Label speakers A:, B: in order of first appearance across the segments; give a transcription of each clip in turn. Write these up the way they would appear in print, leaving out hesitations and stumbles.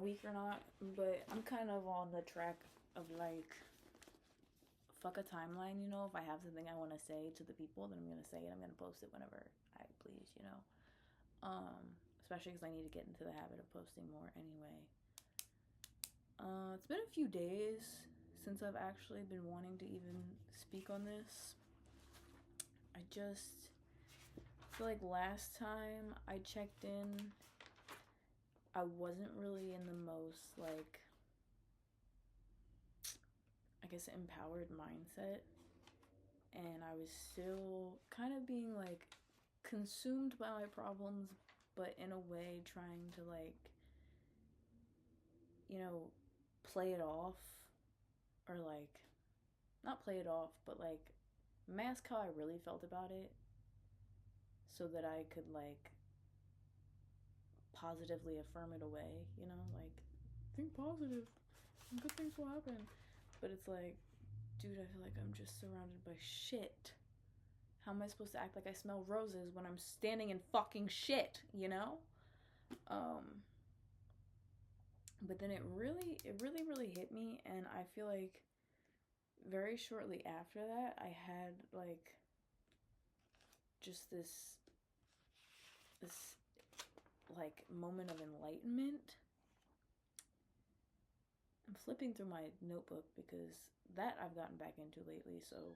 A: week or not, but I'm kind of on the track of like, fuck a timeline, you know. If I have something I want to say to the people, then I'm gonna say it. I'm gonna post it whenever I please, you know. Especially because I need to get into the habit of posting more anyway. It's been a few days since I've actually been wanting to even speak on this. I just feel like last time I checked in, I wasn't really in the most, like, I guess, empowered mindset. And I was still kind of being, like, consumed by my problems, but in a way trying to, like, you know, play it off. Or, like, not play it off, but, like, mask how I really felt about it. So that I could, like, positively affirm it away, you know? Like, think positive, and good things will happen. But it's like, dude, I feel like I'm just surrounded by shit. How am I supposed to act like I smell roses when I'm standing in fucking shit, you know? But then it really hit me, and I feel like very shortly after that, I had, like, just this, like, moment of enlightenment. I'm flipping through my notebook because that I've gotten back into lately, so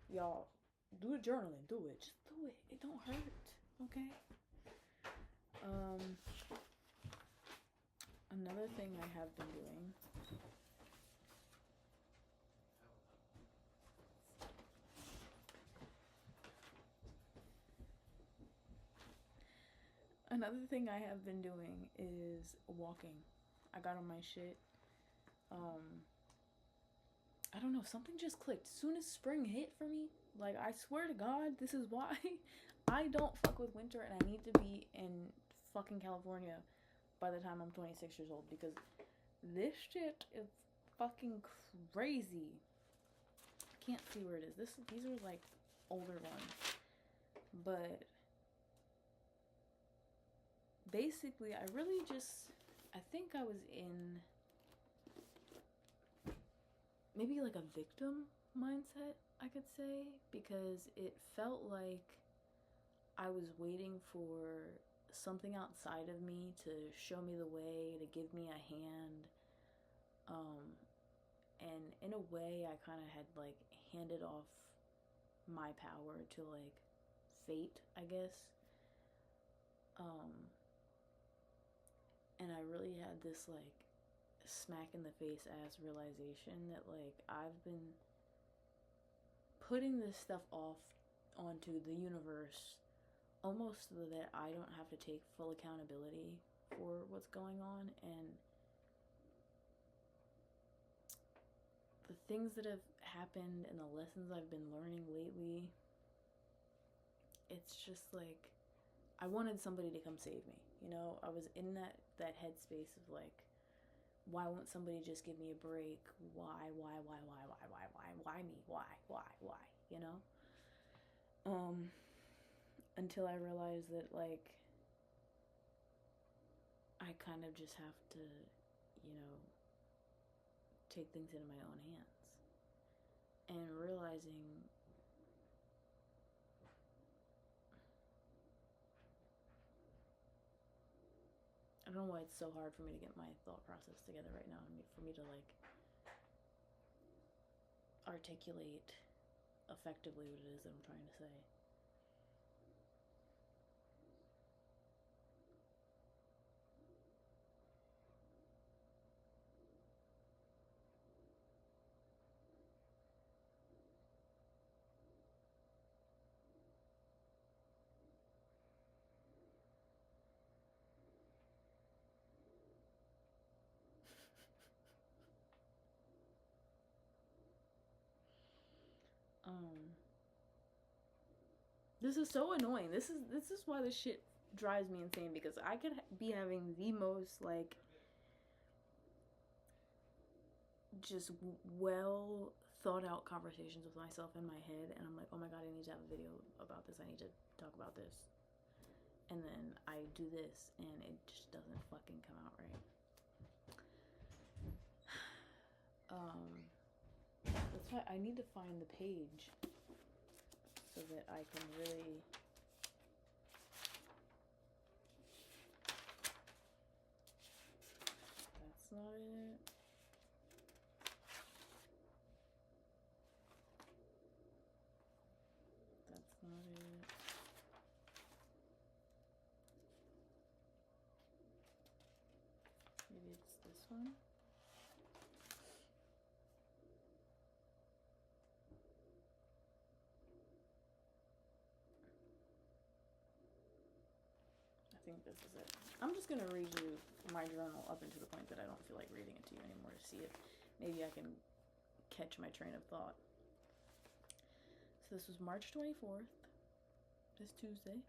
A: y'all, do the journaling, do it. Just do it. It don't hurt, okay? Another thing I have been doing is walking. I got on my shit. I don't know, something just clicked. Soon as spring hit for me, like, I swear to God, this is why I don't fuck with winter, and I need to be in fucking California by the time I'm 26 years old, because this shit is fucking crazy. I can't see where it is. These are, like, older ones. But basically, I think I was in maybe like a victim mindset, I could say, because it felt like I was waiting for something outside of me to show me the way, to give me a hand. And in a way, I kind of had, like, handed off my power to, like, fate, I guess. And I really had this, like, smack in the face ass realization that, like, I've been putting this stuff off onto the universe almost so that I don't have to take full accountability for what's going on. And the things that have happened and the lessons I've been learning lately, it's just like, I wanted somebody to come save me, you know? I was in that headspace of, like, why won't somebody just give me a break? Why me? Why, you know? Until I realized that, like, I kind of just have to, you know, take things into my own hands. And realizing I don't know why it's so hard for me to get my thought process together right now, and for me to, like, articulate effectively what it is that I'm trying to say. This is so annoying. This is why this shit drives me insane, because I could be having the most, like, just well thought out conversations with myself in my head, and I'm like, oh my God, I need to have a video about this. I need to talk about this. And then I do this, and it just doesn't fucking come out right. I need to find the page so that I can really... That's not it. That's not it. Maybe it's this one. I think this is it. I'm just gonna read you my journal up until the point that I don't feel like reading it to you anymore to see if maybe I can catch my train of thought. So this was March 24th, this Tuesday.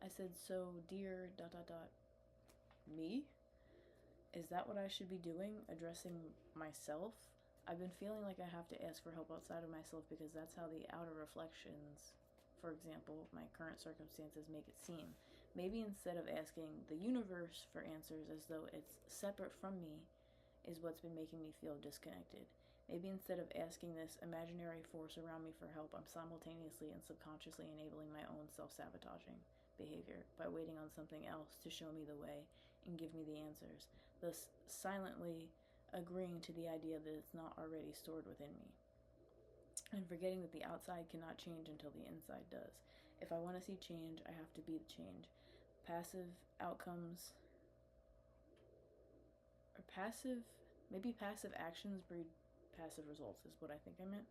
A: I said, so dear ... me? Is that what I should be doing? Addressing myself? I've been feeling like I have to ask for help outside of myself because that's how the outer reflections, for example, my current circumstances, make it seem. Maybe instead of asking the universe for answers as though it's separate from me is what's been making me feel disconnected. Maybe instead of asking this imaginary force around me for help, I'm simultaneously and subconsciously enabling my own self-sabotaging behavior by waiting on something else to show me the way and give me the answers, thus silently agreeing to the idea that it's not already stored within me, and forgetting that the outside cannot change until the inside does. If I want to see change, I have to be the change. Passive outcomes, or maybe passive actions breed passive results is what I think I meant,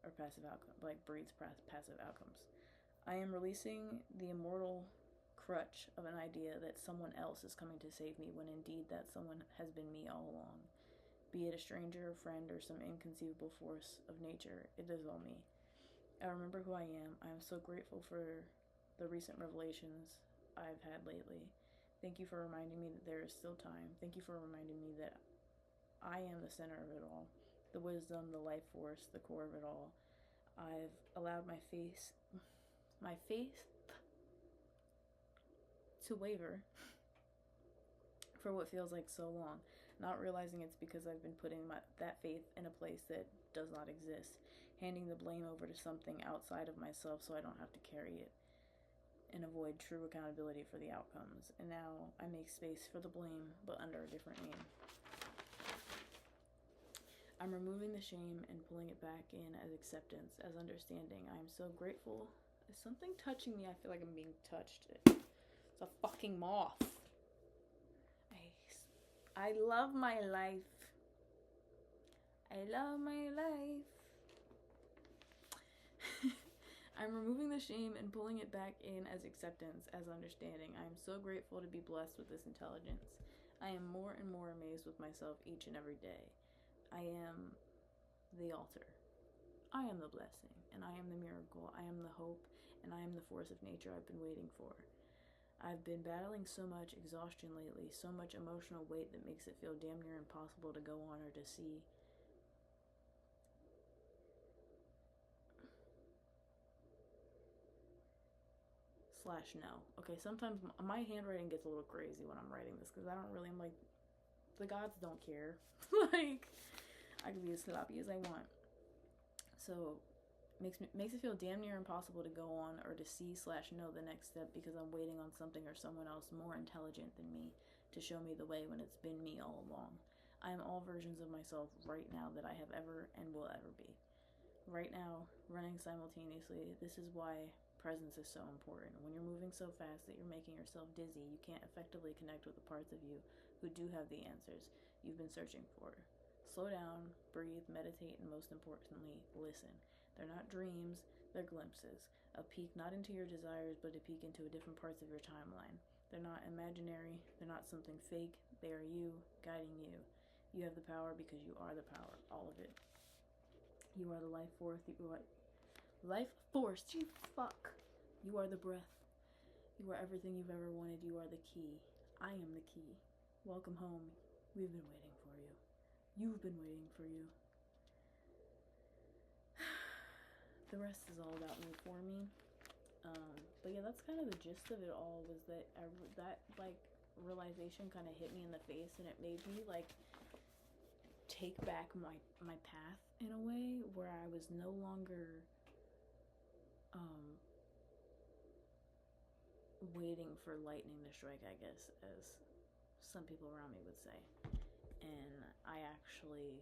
A: or passive outcome, like breeds passive outcomes. I am releasing the immortal crutch of an idea that someone else is coming to save me when indeed that someone has been me all along. Be it a stranger, a friend, or some inconceivable force of nature, it is all me. I remember who I am. I am so grateful for the recent revelations I've had lately. Thank you for reminding me that there is still time. Thank you for reminding me that I am the center of it all, the wisdom, the life force, the core of it all. I've allowed my faith to waver for what feels like so long, not realizing it's because I've been putting that faith in a place that does not exist, handing the blame over to something outside of myself so I don't have to carry it and avoid true accountability for the outcomes. And now I make space for the blame, but under a different name. I'm removing the shame and pulling it back in as acceptance, as understanding. I am so grateful. Is something touching me? I feel like I'm being touched. It's a fucking moth. I love my life. I love my life. I'm removing the shame and pulling it back in as acceptance, as understanding. I am so grateful to be blessed with this intelligence. I am more and more amazed with myself each and every day. I am the altar. I am the blessing, and I am the miracle. I am the hope, and I am the force of nature I've been waiting for. I've been battling so much exhaustion lately, so much emotional weight that makes it feel damn near impossible to go on or to see. /no. Okay, sometimes my handwriting gets a little crazy when I'm writing this because I'm like, the gods don't care. Like, I can be as sloppy as I want. So, makes it feel damn near impossible to go on or to see /know the next step because I'm waiting on something or someone else more intelligent than me to show me the way when it's been me all along. I am all versions of myself right now that I have ever and will ever be. Right now, running simultaneously, this is why presence is so important. When you're moving so fast that you're making yourself dizzy, you can't effectively connect with the parts of you who do have the answers you've been searching for. Slow down, breathe, meditate, and most importantly, listen. They're not dreams, they're glimpses. A peek not into your desires, but a peek into different parts of your timeline. They're not imaginary, they're not something fake, they are you, guiding you. You have the power because you are the power, all of it. You are the life force, you fuck. You are the breath. You are everything you've ever wanted. You are the key. I am the key. Welcome home. We've been waiting for you. You've been waiting for you. The rest is all about me for me. But yeah, that's kind of the gist of it all, was that that like realization kind of hit me in the face, and it made me like take back my path in a way where I was no longer waiting for lightning to strike, I guess, as some people around me would say. And I actually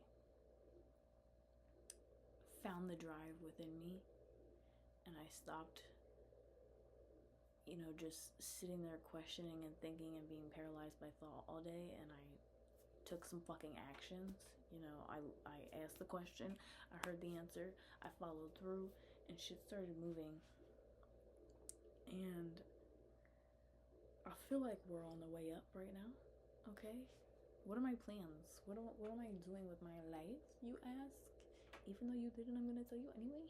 A: found the drive within me, and I stopped, just sitting there questioning and thinking and being paralyzed by thought all day, and I took some fucking actions. I asked the question, I heard the answer, I followed through, and shit started moving. And I feel like we're on the way up right now, okay? What are my plans? What am I doing with my life, you ask? Even though you didn't, I'm gonna tell you anyway.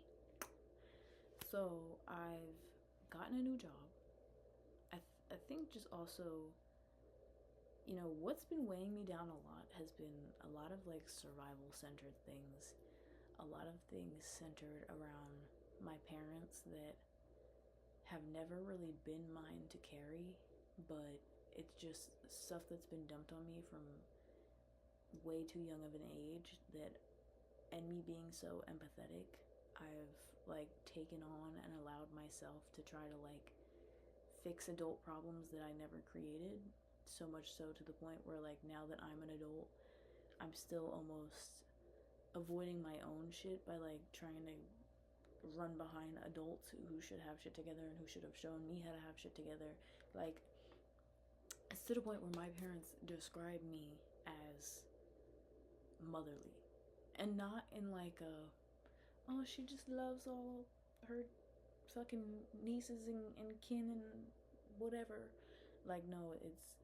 A: So, I've gotten a new job. I think just also, what's been weighing me down a lot has been a lot of like survival centered things. A lot of things centered around my parents that have never really been mine to carry, but it's just stuff that's been dumped on me from way too young of an age that, and me being so empathetic, I've like taken on and allowed myself to try to like fix adult problems that I never created. So much so to the point where like now that I'm an adult, I'm still almost avoiding my own shit by like trying to run behind adults who should have shit together and who should have shown me how to have shit together. Like, it's to the point where my parents describe me as motherly, and not in like a, oh, she just loves all her fucking nieces and kin and whatever. Like, no, it's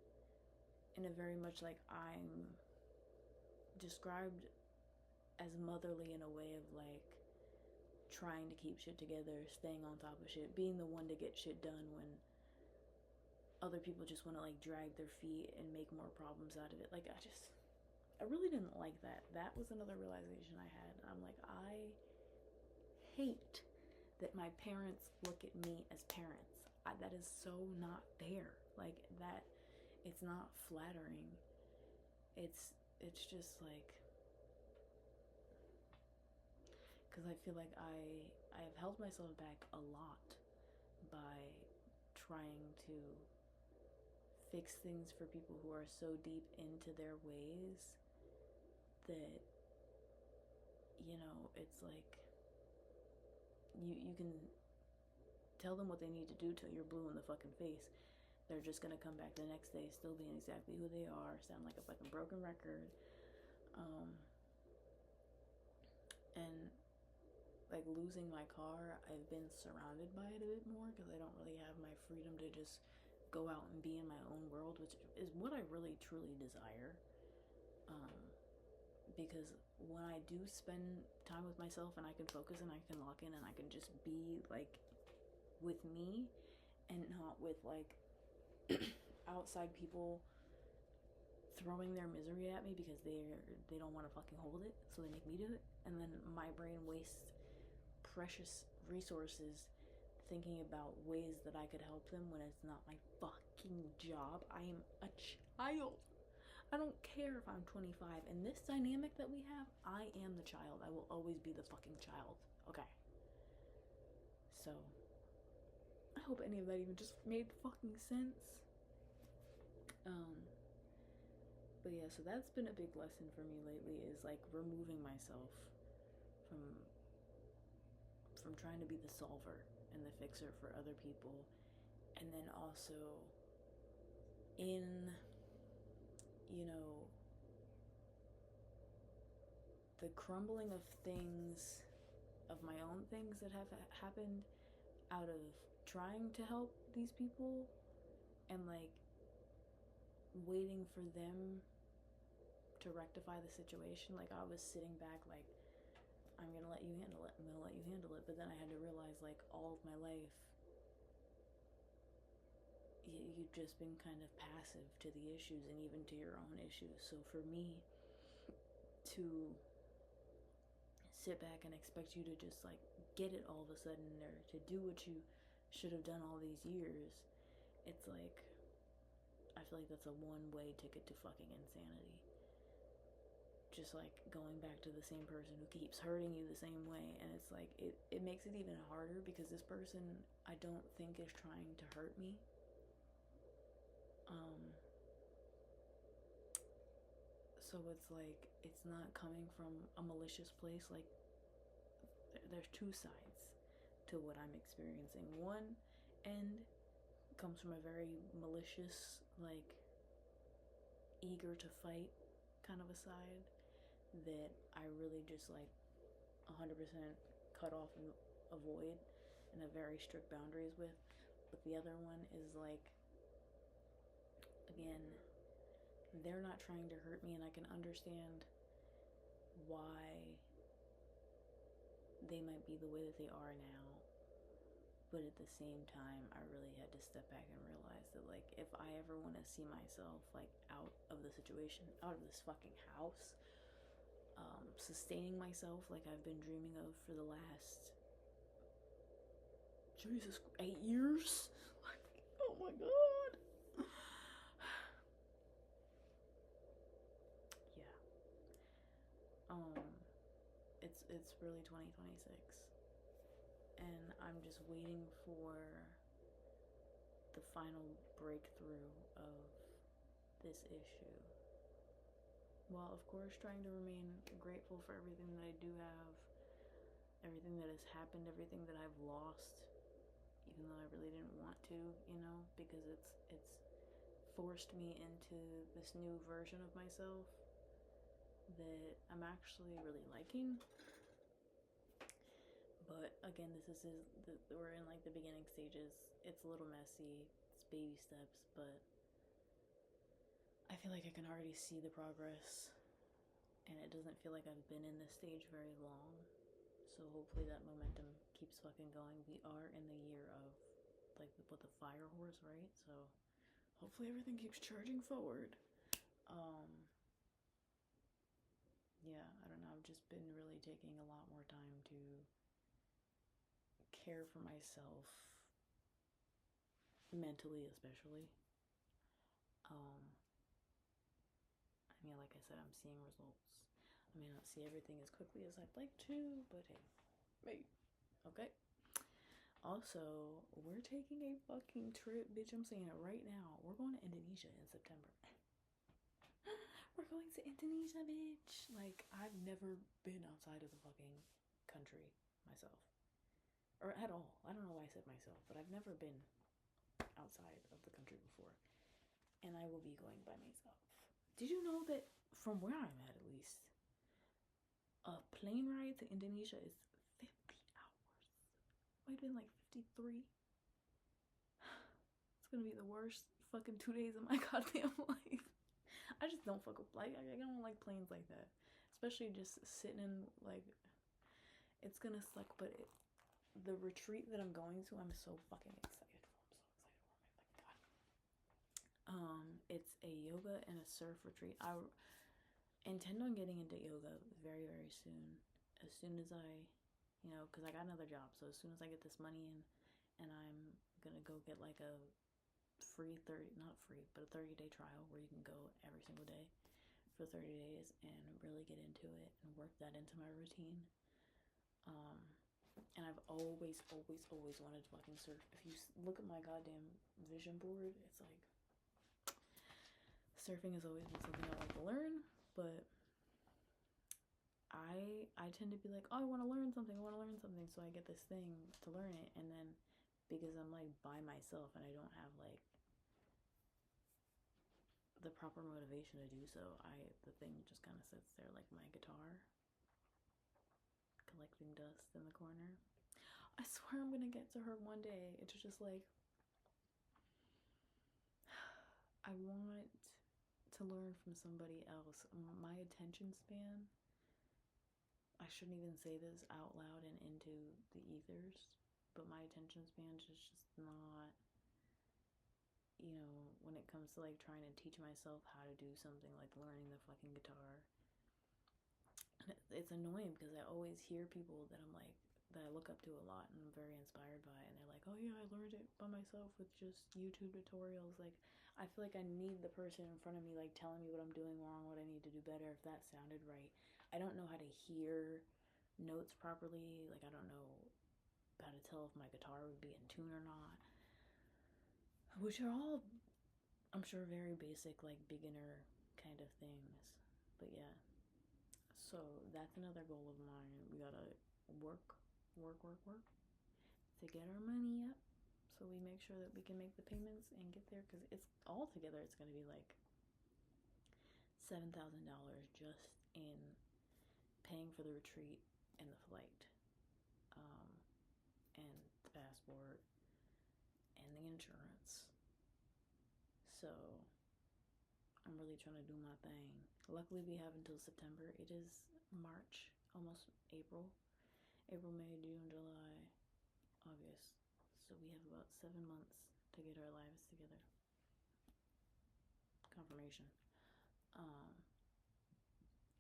A: in a very much like I'm described as motherly in a way of like trying to keep shit together, staying on top of shit, being the one to get shit done when other people just want to like drag their feet and make more problems out of it. Like, I really didn't like that. That was another realization I had. I'm like, I hate that my parents look at me as parents. That is so not fair. Like, that, it's not flattering. It's just like, because I feel like I have held myself back a lot by trying to fix things for people who are so deep into their ways that, it's like you can tell them what they need to do till you're blue in the fucking face. They're just gonna come back the next day still being exactly who they are, sound like a fucking broken record. And like losing my car, I've been surrounded by it a bit more because I don't really have my freedom to just go out and be in my own world, which is what I really truly desire. Because when I do spend time with myself and I can focus and I can lock in and I can just be like with me and not with like outside people throwing their misery at me because they don't want to fucking hold it, so they make me do it, and then my brain wastes precious resources thinking about ways that I could help them when it's not my fucking job. I am a child. I don't care if I'm 25. In this dynamic that we have, I am the child. I will always be the fucking child. Okay. So, I hope any of that even just made fucking sense. But yeah, so that's been a big lesson for me lately, is like removing myself from trying to be the solver and the fixer for other people. And then also in, the crumbling of things, of my own things that have happened out of trying to help these people and like waiting for them to rectify the situation. Like, I was sitting back like, I'm gonna let you handle it, I'm gonna let you handle it. But then I had to realize, like, all of my life you've just been kind of passive to the issues and even to your own issues. So for me to sit back and expect you to just like get it all of a sudden, or to do what you should have done all these years, it's like, I feel like that's a one-way ticket to fucking insanity. just like going back to the same person who keeps hurting you the same way. And it's like it makes it even harder because this person I don't think is trying to hurt me. So it's like it's not coming from a malicious place. Like there's two sides to what I'm experiencing. One end comes from a very malicious, like eager to fight kind of a side that I really just like 100% cut off and avoid and have very strict boundaries with. But the other one is like, again, they're not trying to hurt me, and I can understand why they might be the way that they are now. But at the same time, I really had to step back and realize that, like, if I ever want to see myself, like, out of the situation, out of this fucking house, sustaining myself like I've been dreaming of for the last, Jesus, 8 years? Like, oh my god. Yeah. It's really 2026. And I'm just waiting for the final breakthrough of this issue. While, of course, trying to remain grateful for everything that I do have, everything that has happened, everything that I've lost, even though I really didn't want to, you know, because it's forced me into this new version of myself that I'm actually really liking. But again, we're in like the beginning stages. It's a little messy. It's baby steps, but I feel like I can already see the progress, and it doesn't feel like I've been in this stage very long. So hopefully that momentum keeps fucking going. We are in the year of like with the fire horse, right? So hopefully everything keeps charging forward. Yeah, I don't know. I've just been really taking a lot more time to care for myself, mentally especially. I mean, like I said, I'm seeing results. I may not see everything as quickly as I'd like to, but hey, okay. Also, we're taking a fucking trip, bitch. I'm saying it right now. We're going to Indonesia in September. We're going to Indonesia, bitch. Like, I've never been outside of the fucking country myself. Or at all. I don't know why I said myself, but I've never been outside of the country before. And I will be going by myself. Did you know that from where I'm at least, a plane ride to Indonesia is 50 hours? Might have been like 53. It's gonna be the worst fucking 2 days of my goddamn life. I just don't fuck with, like, I don't like planes like that. Especially just sitting in, like, it's gonna suck, but the retreat that I'm going to, I'm so fucking excited for. I'm so excited for. Oh my god. It's a yoga and a surf retreat. I intend on getting into yoga very, very soon. As soon as I, you know, because I got another job. So as soon as I get this money in, and I'm gonna go get like a free 30, not free, but a 30-day trial where you can go every single day for 30 days and really get into it and work that into my routine. And I've always wanted to fucking surf. If you look at my goddamn vision board, it's like surfing has always been something I like to learn, but I tend to be like, oh, I want to learn something, so I get this thing to learn it, and then because I'm like by myself and I don't have like the proper motivation to do so, the thing just kind of sits there like my guitar, collecting dust in the corner. I swear I'm gonna get to her one day. It's just like, I want to learn from somebody else. My attention span, I shouldn't even say this out loud and into the ethers, but my attention span is just not, you know, when it comes to like trying to teach myself how to do something like learning the fucking guitar. And it's annoying because I always hear people that I'm like, that I look up to a lot and I'm very inspired by, and they're like, oh yeah, I learned it by myself with just YouTube tutorials. Like, I feel like I need the person in front of me, like, telling me what I'm doing wrong, what I need to do better, if that sounded right. I don't know how to hear notes properly. Like, I don't know how to tell if my guitar would be in tune or not. Which are all, I'm sure, very basic, like, beginner kind of things. But yeah. So that's another goal of mine. We gotta work, work to get our money up, so we make sure that we can make the payments and get there, because it's all together, it's going to be like $7,000 just in paying for the retreat and the flight, and the passport and the insurance. So I'm really trying to do my thing. Luckily we have until September. It is March, almost April, May, June, July, August. So we have about 7 months to get our lives together. Confirmation.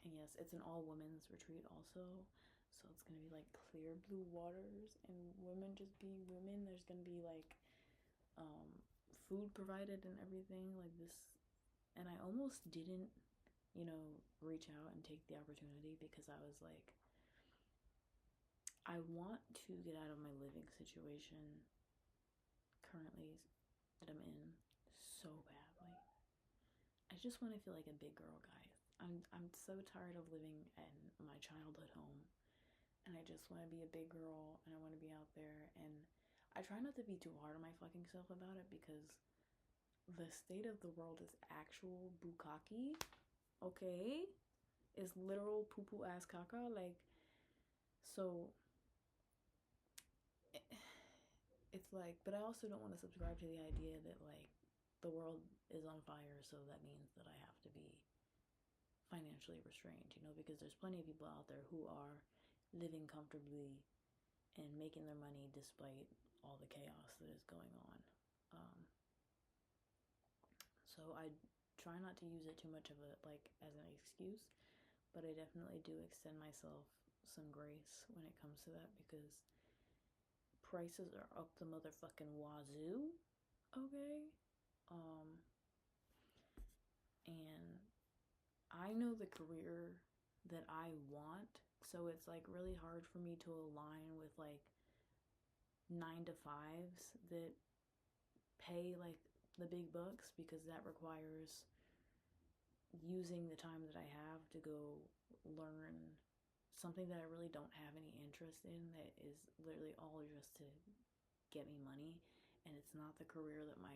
A: And yes, it's an all women's retreat also. So it's gonna be like clear blue waters and women just being women. There's gonna be like food provided and everything like this. And I almost didn't, reach out and take the opportunity, because I was like, I want to get out of my living situation currently that I'm in so badly. I just want to feel like a big girl, guys. I'm so tired of living in my childhood home, and I just want to be a big girl, and I want to be out there, and I try not to be too hard on my fucking self about it, because the state of the world is actual bukkake, okay? It's literal poo-poo ass caca, like, so it's like, but I also don't want to subscribe to the idea that, like, the world is on fire, so that means that I have to be financially restrained, because there's plenty of people out there who are living comfortably and making their money despite all the chaos that is going on. So I try not to use it too much of a, like, as an excuse, but I definitely do extend myself some grace when it comes to that, because prices are up the motherfucking wazoo, okay? And I know the career that I want, so it's like really hard for me to align with like 9 to 5s that pay like the big bucks, because that requires using the time that I have to go learn something that I really don't have any interest in, that is literally all just to get me money, and it's not the career that my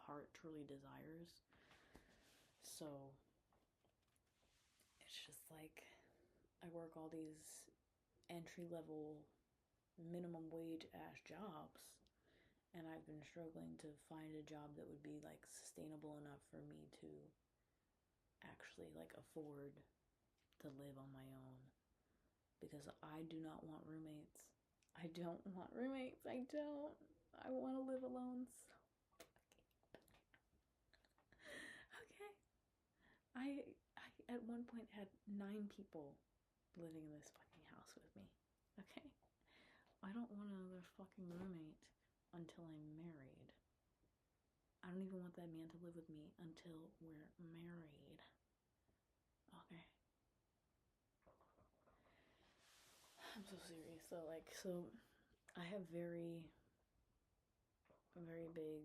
A: heart truly desires. So it's just like I work all these entry level minimum wage ass jobs, and I've been struggling to find a job that would be like sustainable enough for me to actually like afford to live on my own, because I do not want roommates. I don't want roommates. I don't. I want to live alone so okay. I at one point had 9 people living in this fucking house with me. Okay? I don't want another fucking roommate until I'm married. I don't even want that man to live with me until we're married. Okay? I'm so serious. So I have very big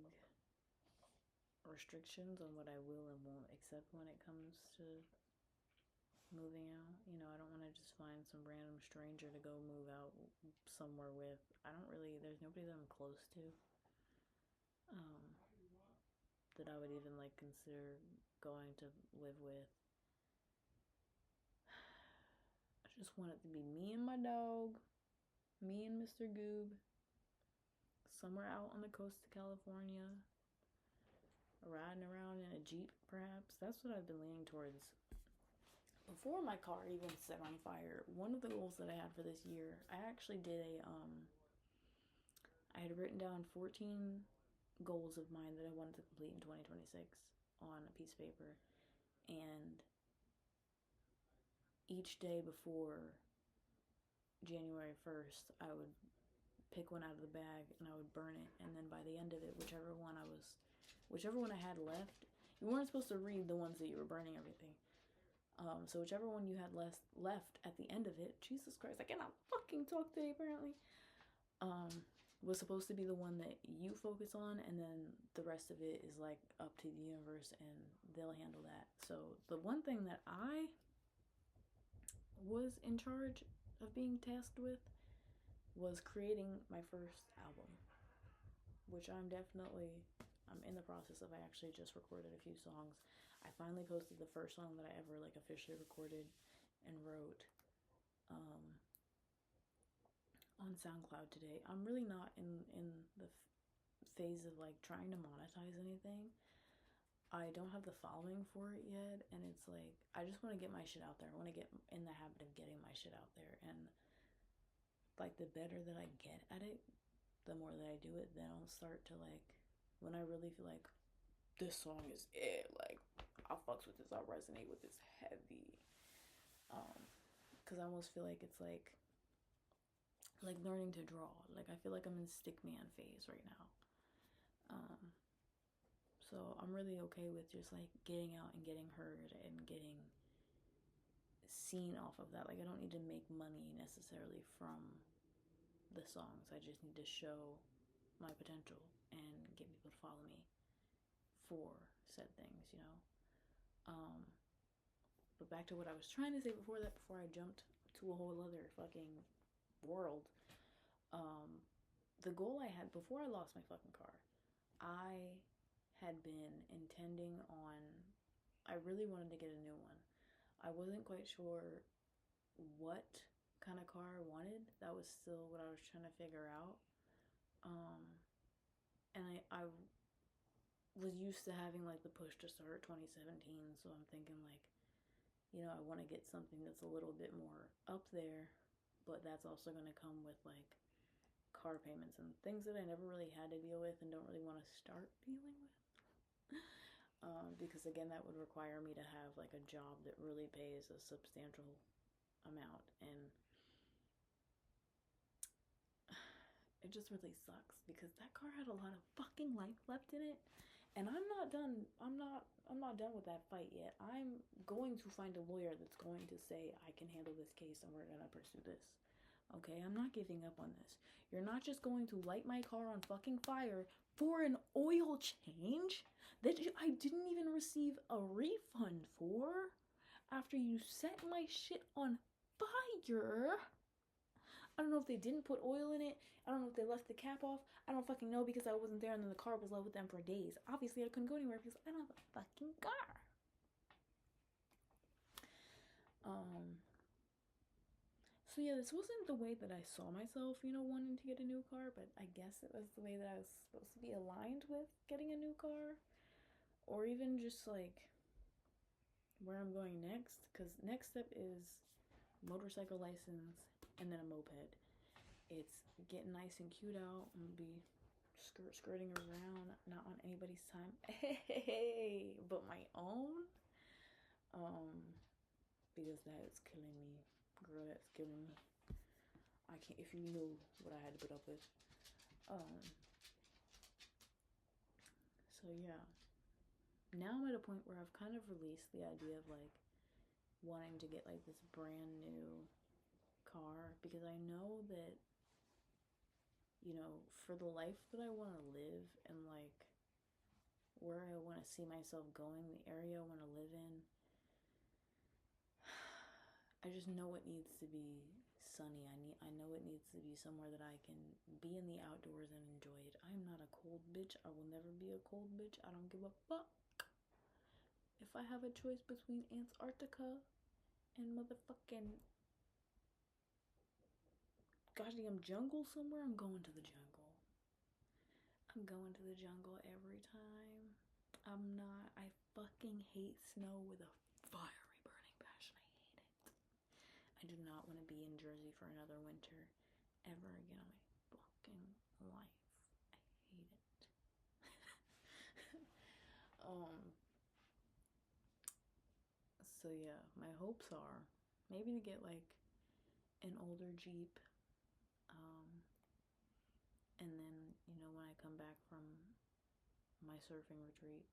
A: restrictions on what I will and won't accept when it comes to moving out. I don't want to just find some random stranger to go move out somewhere with. There's nobody that I'm close to that I would even like consider going to live with. I just want it to be me and my dog, me and Mr. Goob, somewhere out on the coast of California, riding around in a Jeep, perhaps. That's what I've been leaning towards. Before my car even set on fire, one of the goals that I had for this year, I actually did I had written down 14 goals of mine that I wanted to complete in 2026 on a piece of paper. And each day before January 1st, I would pick one out of the bag and I would burn it. And then by the end of it, whichever one I was whichever one I had left, you weren't supposed to read the ones that you were burning everything. So whichever one you had left at the end of it, Jesus Christ, I cannot fucking talk today apparently. Was supposed to be the one that you focus on, and then the rest of it is like up to the universe and they'll handle that. So the one thing that I was in charge of being tasked with was creating my first album, which I'm in the process of. I actually just recorded a few songs. I finally posted the first song that I ever like officially recorded and wrote on SoundCloud today. I'm really not in the phase of like trying to monetize anything. I don't have the following for it yet, and it's like I just want to get my shit out there. I want to get in the habit of getting my shit out there, and like the better that I get at it, the more that I do it, then I'll start to like, when I really feel like this song is it, like I'll fucks with this, I'll resonate with this heavy. Because I almost feel like it's like learning to draw. Like I feel like I'm in stickman phase right now. So I'm really okay with just like getting out and getting heard and getting seen off of that. Like I don't need to make money necessarily from the songs. I just need to show my potential and get people to follow me for said things, you know. But back to what I was trying to say before that, before I jumped to a whole other fucking world. The goal I had before I lost my fucking car, I had been intending on, I really wanted to get a new one. I wasn't quite sure what kind of car I wanted. That was still what I was trying to figure out. And I was used to having like the push to start 2017, so I'm thinking like, you know, I want to get something that's a little bit more up there, but that's also going to come with like car payments and things that I never really had to deal with and don't really want to start dealing with. Because again, that would require me to have like a job that really pays a substantial amount, and it just really sucks because that car had a lot of fucking life left in it, and I'm not done with that fight yet. I'm going to find a lawyer that's going to say I can handle this case and we're gonna pursue this. Okay, I'm not giving up on this. You're not just going to light my car on fucking fire for an oil change that I didn't even receive a refund for after you set my shit on fire. I don't know if they didn't put oil in it. I don't know if they left the cap off. I don't fucking know because I wasn't there and then the car was left with them for days. Obviously, I couldn't go anywhere because I don't have a fucking car. So yeah, this wasn't the way that I saw myself, you know, wanting to get a new car, but I guess it was the way that I was supposed to be aligned with getting a new car. Or even just like where I'm going next, because next step is motorcycle license and then a moped. It's getting nice and cute out and be skirting around, not on anybody's time, hey, but my own. Because that is killing me, girl. That's killing me. I can't. If you knew what I had to put up with. So yeah. Now I'm at a point where I've kind of released the idea of like wanting to get like this brand new car, because I know that, you know, for the life that I want to live and like where I want to see myself going, the area I want to live in, I just know it needs to be sunny. I know it needs to be somewhere that I can be in the outdoors and enjoy it. I'm not a cold bitch. I will never be a cold bitch. I don't give a fuck. If I have a choice between Antarctica and motherfucking goddamn jungle somewhere, I'm going to the jungle. I'm going to the jungle every time. I fucking hate snow with a fiery burning passion. I hate it. I do not want to be in Jersey for another winter ever again in my fucking life. I hate it. So yeah, my hopes are maybe to get like an older Jeep, and then, you know, when I come back from my surfing retreat.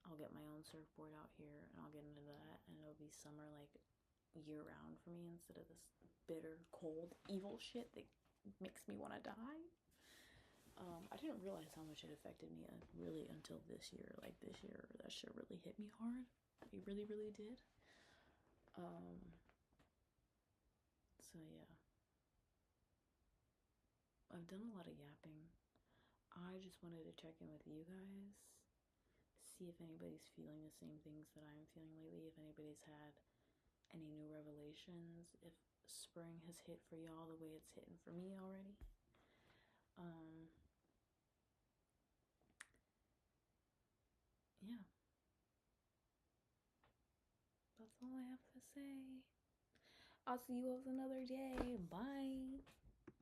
A: I'll get my own surfboard out here and I'll get into that, and it'll be summer like year round for me instead of this bitter, cold, evil shit that makes me want to die. I didn't realize how much it affected me really until this year. Like this year, that shit really hit me hard. It really, really did. So yeah, I've done a lot of yapping. I just wanted to check in with you guys, see if anybody's feeling the same things that I'm feeling lately, if anybody's had any new revelations, if spring has hit for y'all the way it's hitting for me already. Yeah, that's all I have to say. I'll see you all another day. Bye.